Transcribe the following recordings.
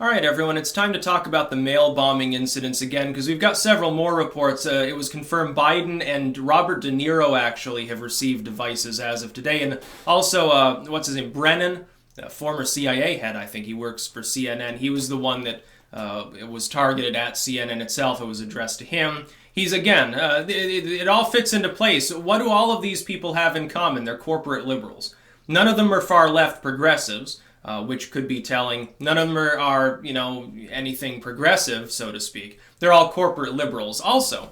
All right, everyone, it's time to talk about the mail bombing incidents again, because we've got several more reports. It was confirmed Biden and Robert De Niro actually have received devices as of today. And also, what's his name? Brennan, former CIA head, I think he works for CNN. He was the one that was targeted at CNN itself. It was addressed to him. He's, again, it all fits into place. What do all of these people have in common? They're corporate liberals. None of them are far-left progressives. Which could be telling. None of them are, anything progressive, so to speak. They're all corporate liberals. Also,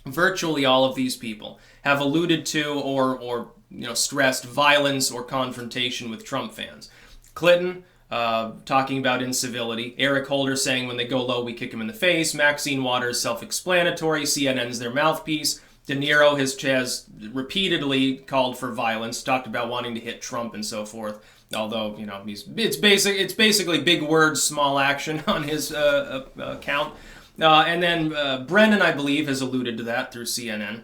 virtually all of these people have alluded to or stressed violence or confrontation with Trump fans. Clinton, talking about incivility. Eric Holder saying when they go low, we kick them in the face. Maxine Waters, self-explanatory. CNN's their mouthpiece. De Niro has repeatedly called for violence, talked about wanting to hit Trump and so forth. Although, it's basically big words, small action on his account. And then Brennan, I believe, has alluded to that through CNN,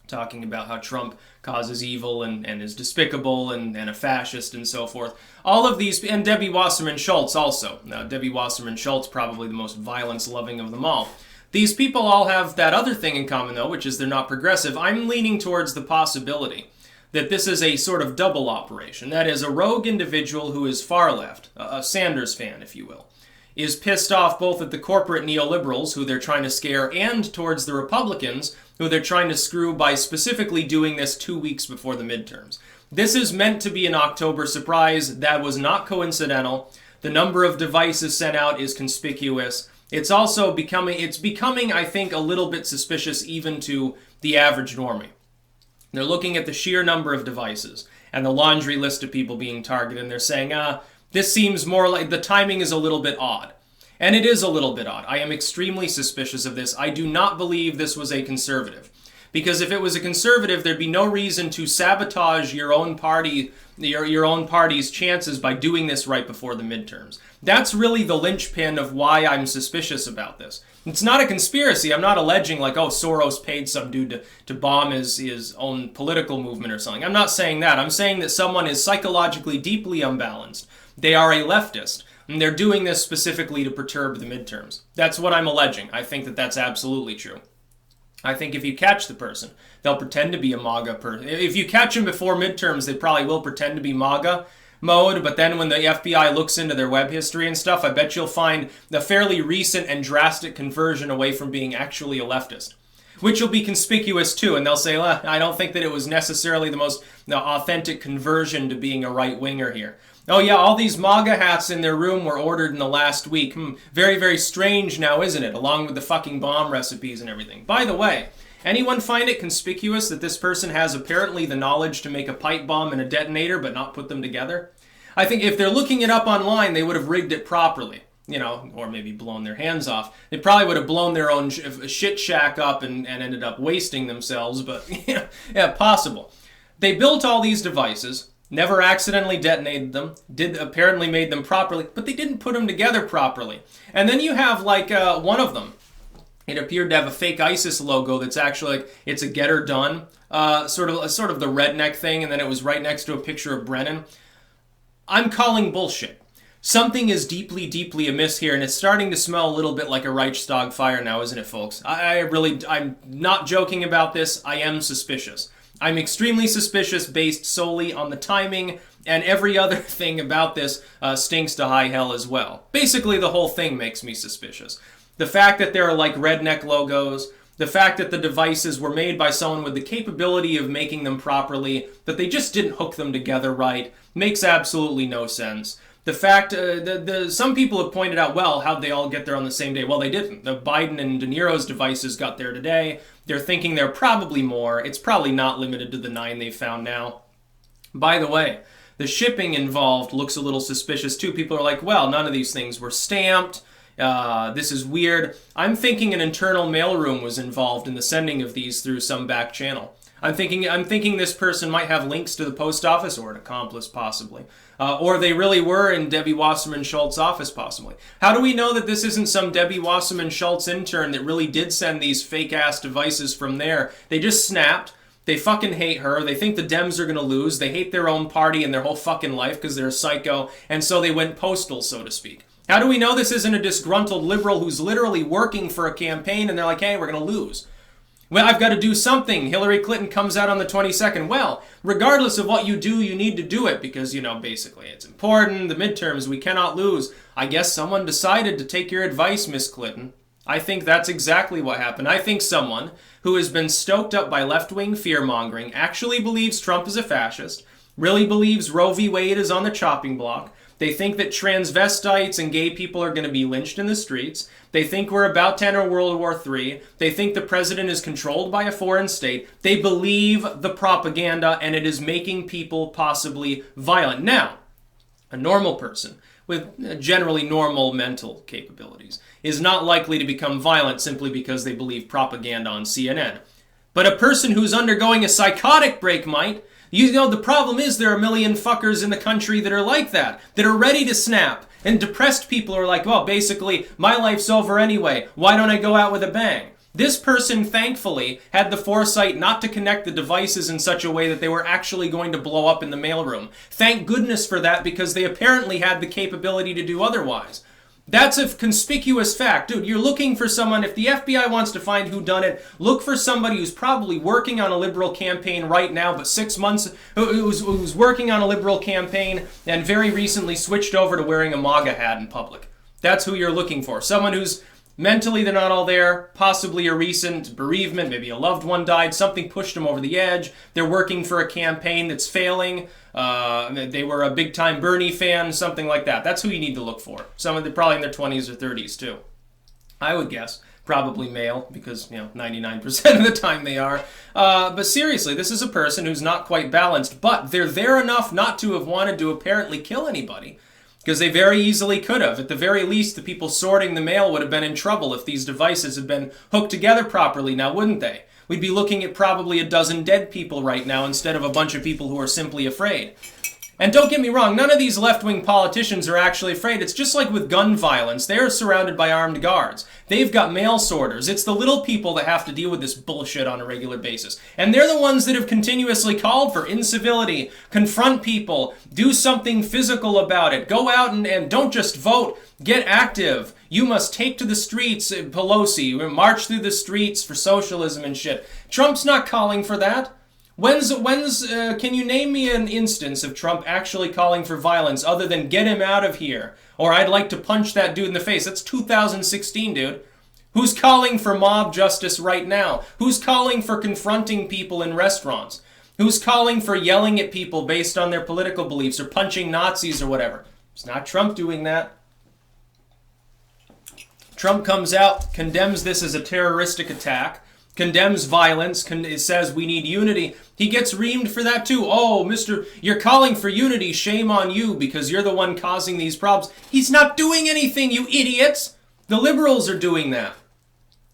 talking about how Trump causes evil and is despicable and a fascist and so forth. All of these, and Debbie Wasserman Schultz also. Now, Debbie Wasserman Schultz, probably the most violence-loving of them all. These people all have that other thing in common, though, which is they're not progressive. I'm leaning towards the possibility that this is a sort of double operation. That is, a rogue individual who is far left, a Sanders fan, if you will, is pissed off both at the corporate neoliberals, who they're trying to scare, and towards the Republicans, who they're trying to screw by specifically doing this 2 weeks before the midterms. This is meant to be an October surprise. That was not coincidental. The number of devices sent out is conspicuous. It's also becoming, I think, a little bit suspicious even to the average normie. They're looking at the sheer number of devices and the laundry list of people being targeted, and they're saying, this seems more like the timing is a little bit odd. And it is a little bit odd. I am extremely suspicious of this. I do not believe this was a conservative. Because if it was a conservative, there'd be no reason to sabotage your own party, your own party's chances by doing this right before the midterms. That's really the linchpin of why I'm suspicious about this. It's not a conspiracy. I'm not alleging like, Soros paid some dude to bomb his own political movement or something. I'm not saying that. I'm saying that someone is psychologically deeply unbalanced. They are a leftist, and they're doing this specifically to perturb the midterms. That's what I'm alleging. I think that that's absolutely true. I think if you catch the person, they'll pretend to be a MAGA person. If you catch them before midterms, they probably will pretend to be MAGA mode, but then when the FBI looks into their web history and stuff, I bet you'll find a fairly recent and drastic conversion away from being actually a leftist, which will be conspicuous too, and they'll say, I don't think that it was necessarily the most authentic conversion to being a right-winger here. Oh yeah, all these MAGA hats in their room were ordered in the last week. Very, very strange now, isn't it? Along with the fucking bomb recipes and everything. By the way, anyone find it conspicuous that this person has apparently the knowledge to make a pipe bomb and a detonator but not put them together? I think if they're looking it up online, they would have rigged it properly. Or maybe blown their hands off. They probably would have blown their own shit shack up and ended up wasting themselves, but yeah, possible. They built all these devices, never accidentally detonated them, apparently made them properly, but they didn't put them together properly. And then you have one of them. It appeared to have a fake ISIS logo that's actually it's a get her done, sort of the redneck thing, and then it was right next to a picture of Brennan. I'm calling bullshit. Something is deeply, deeply amiss here, and it's starting to smell a little bit like a Reichstag fire now, isn't it, folks? I'm not joking about this. I am suspicious. I'm extremely suspicious based solely on the timing, and every other thing about this stinks to high hell as well. Basically, the whole thing makes me suspicious. The fact that there are redneck logos, the fact that the devices were made by someone with the capability of making them properly, that they just didn't hook them together right, makes absolutely no sense. The fact, some people have pointed out, how'd they all get there on the same day? Well, they didn't. The Biden and De Niro's devices got there today. They're thinking there are probably more. It's probably not limited to the 9 they found now. By the way, the shipping involved looks a little suspicious too. People are like, none of these things were stamped. This is weird. I'm thinking an internal mailroom was involved in the sending of these through some back channel. I'm thinking this person might have links to the post office, or an accomplice possibly. Or they really were in Debbie Wasserman Schultz's office possibly. How do we know that this isn't some Debbie Wasserman Schultz intern that really did send these fake-ass devices from there? They just snapped. They fucking hate her. They think the Dems are going to lose. They hate their own party and their whole fucking life because they're a psycho. And so they went postal, so to speak. How do we know this isn't a disgruntled liberal who's literally working for a campaign and they're like, hey, we're going to lose? Well, I've got to do something. Hillary Clinton comes out on the 22nd. Well, regardless of what you do, you need to do it because, basically it's important. The midterms, we cannot lose. I guess someone decided to take your advice, Miss Clinton. I think that's exactly what happened. I think someone who has been stoked up by left-wing fear-mongering actually believes Trump is a fascist, really believes Roe v. Wade is on the chopping block. They think that transvestites and gay people are going to be lynched in the streets. They think we're about to enter World War III. They think the president is controlled by a foreign state. They believe the propaganda, and it is making people possibly violent. Now, a normal person with generally normal mental capabilities is not likely to become violent simply because they believe propaganda on CNN. But a person who's undergoing a psychotic break might. The problem is there are a million fuckers in the country that are like that are ready to snap. And depressed people are like, well, basically, my life's over anyway. Why don't I go out with a bang? This person, thankfully, had the foresight not to connect the devices in such a way that they were actually going to blow up in the mailroom. Thank goodness for that, because they apparently had the capability to do otherwise. That's a conspicuous fact. Dude, you're looking for someone, if the FBI wants to find who done it, look for somebody who's probably working on a liberal campaign right now, but 6 months, who's working on a liberal campaign and very recently switched over to wearing a MAGA hat in public. That's who you're looking for. Someone who's mentally, they're not all there, possibly a recent bereavement, maybe a loved one died, something pushed them over the edge, they're working for a campaign that's failing, they were a big-time Bernie fan, something like that. That's who you need to look for. Some of them probably in their 20s or 30s, too. I would guess. Probably male, because, 99% of the time they are. But seriously, this is a person who's not quite balanced, but they're there enough not to have wanted to apparently kill anybody. Because they very easily could have. At the very least, the people sorting the mail would have been in trouble if these devices had been hooked together properly, now wouldn't they? We'd be looking at probably a dozen dead people right now instead of a bunch of people who are simply afraid. And don't get me wrong, none of these left-wing politicians are actually afraid. It's just like with gun violence. They're surrounded by armed guards. They've got mail sorters. It's the little people that have to deal with this bullshit on a regular basis. And they're the ones that have continuously called for incivility, confront people, do something physical about it, go out and don't just vote, get active. You must take to the streets, Pelosi, march through the streets for socialism and shit. Trump's not calling for that. Can you name me an instance of Trump actually calling for violence other than get him out of here? Or I'd like to punch that dude in the face. That's 2016, dude. Who's calling for mob justice right now? Who's calling for confronting people in restaurants? Who's calling for yelling at people based on their political beliefs or punching Nazis or whatever? It's not Trump doing that. Trump comes out, condemns this as a terroristic attack, condemns violence, says we need unity. He gets reamed for that too. Oh, mister, you're calling for unity. Shame on you because you're the one causing these problems. He's not doing anything, you idiots. The liberals are doing that.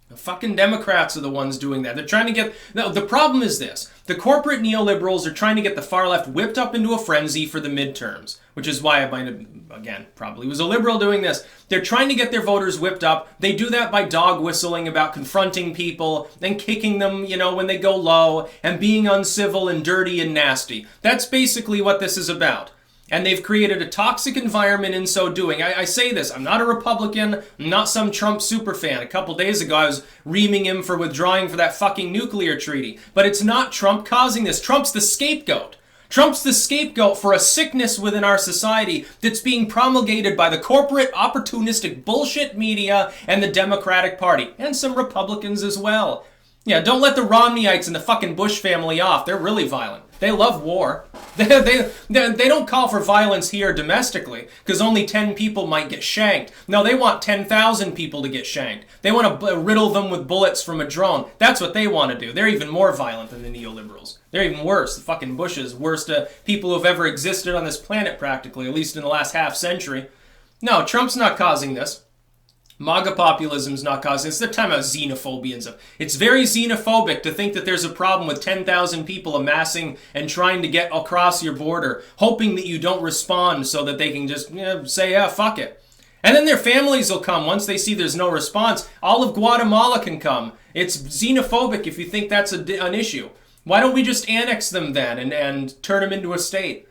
The fucking Democrats are the ones doing that. They're trying to get... No, the problem is this. The corporate neoliberals are trying to get the far left whipped up into a frenzy for the midterms, which is why I might have, again, probably was a liberal doing this. They're trying to get their voters whipped up. They do that by dog whistling about confronting people and kicking them, when they go low and being uncivil and dirty and nasty. That's basically what this is about. And they've created a toxic environment in so doing. I say this, I'm not a Republican, I'm not some Trump superfan. A couple days ago I was reaming him for withdrawing for that fucking nuclear treaty. But it's not Trump causing this. Trump's the scapegoat. Trump's the scapegoat for a sickness within our society that's being promulgated by the corporate, opportunistic bullshit media and the Democratic Party. And some Republicans as well. Yeah, don't let the Romneyites and the fucking Bush family off. They're really violent. They love war. They don't call for violence here domestically because only 10 people might get shanked. No, they want 10,000 people to get shanked. They want to riddle them with bullets from a drone. That's what they want to do. They're even more violent than the neoliberals. They're even worse. The fucking Bushes, worst people who have ever existed on this planet practically, at least in the last half century. No, Trump's not causing this. MAGA populism's not causing this. They're talking about xenophobia and stuff. It's very xenophobic to think that there's a problem with 10,000 people amassing and trying to get across your border, hoping that you don't respond so that they can just say, yeah, fuck it. And then their families will come once they see there's no response. All of Guatemala can come. It's xenophobic if you think that's an issue. Why don't we just annex them then and turn them into a state?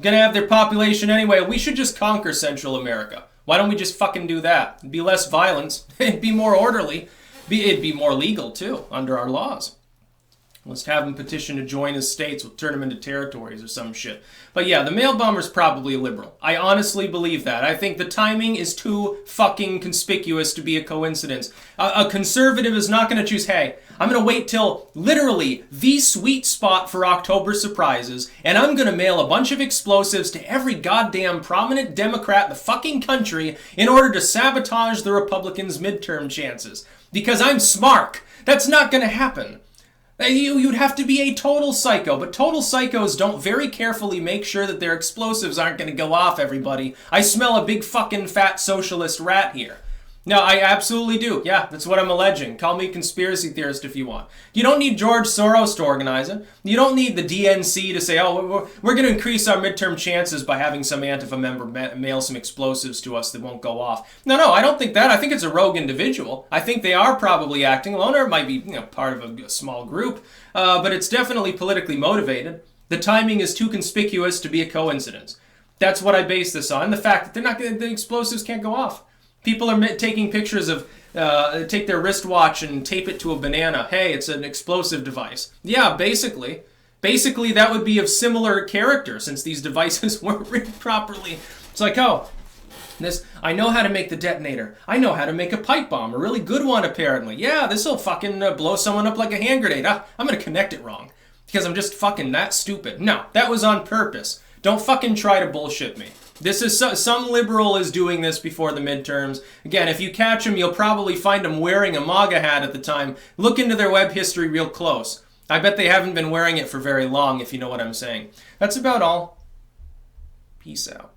Gonna have their population anyway. We should just conquer Central America. Why don't we just fucking do that? It'd be less violence. It'd be more orderly. It'd be more legal, too, under our laws. Let's have them petition to join as states. We'll turn them into territories or some shit. But yeah, the mail bomber's probably a liberal. I honestly believe that. I think the timing is too fucking conspicuous to be a coincidence. A conservative is not going to choose, hey, I'm going to wait till literally the sweet spot for October surprises, and I'm going to mail a bunch of explosives to every goddamn prominent Democrat in the fucking country in order to sabotage the Republicans' midterm chances. Because I'm smart. That's not going to happen. You'd have to be a total psycho, but total psychos don't very carefully make sure that their explosives aren't going to go off, everybody. I smell a big fucking fat socialist rat here. No, I absolutely do. Yeah, that's what I'm alleging. Call me a conspiracy theorist if you want. You don't need George Soros to organize it. You don't need the DNC to say, oh, we're going to increase our midterm chances by having some Antifa member mail some explosives to us that won't go off. No, I don't think that. I think it's a rogue individual. I think they are probably acting alone, or it might be part of a small group, but it's definitely politically motivated. The timing is too conspicuous to be a coincidence. That's what I base this on. And the fact that the explosives can't go off. People are taking pictures of, take their wristwatch and tape it to a banana. Hey, it's an explosive device. Yeah, basically. Basically, that would be of similar character since these devices weren't written properly. It's like, oh, I know how to make the detonator. I know how to make a pipe bomb, a really good one apparently. Yeah, this will fucking blow someone up like a hand grenade. I'm going to connect it wrong because I'm just fucking that stupid. No, that was on purpose. Don't fucking try to bullshit me. This is some liberal is doing this before the midterms. Again, if you catch them, you'll probably find them wearing a MAGA hat at the time. Look into their web history real close. I bet they haven't been wearing it for very long, if you know what I'm saying. That's about all. Peace out.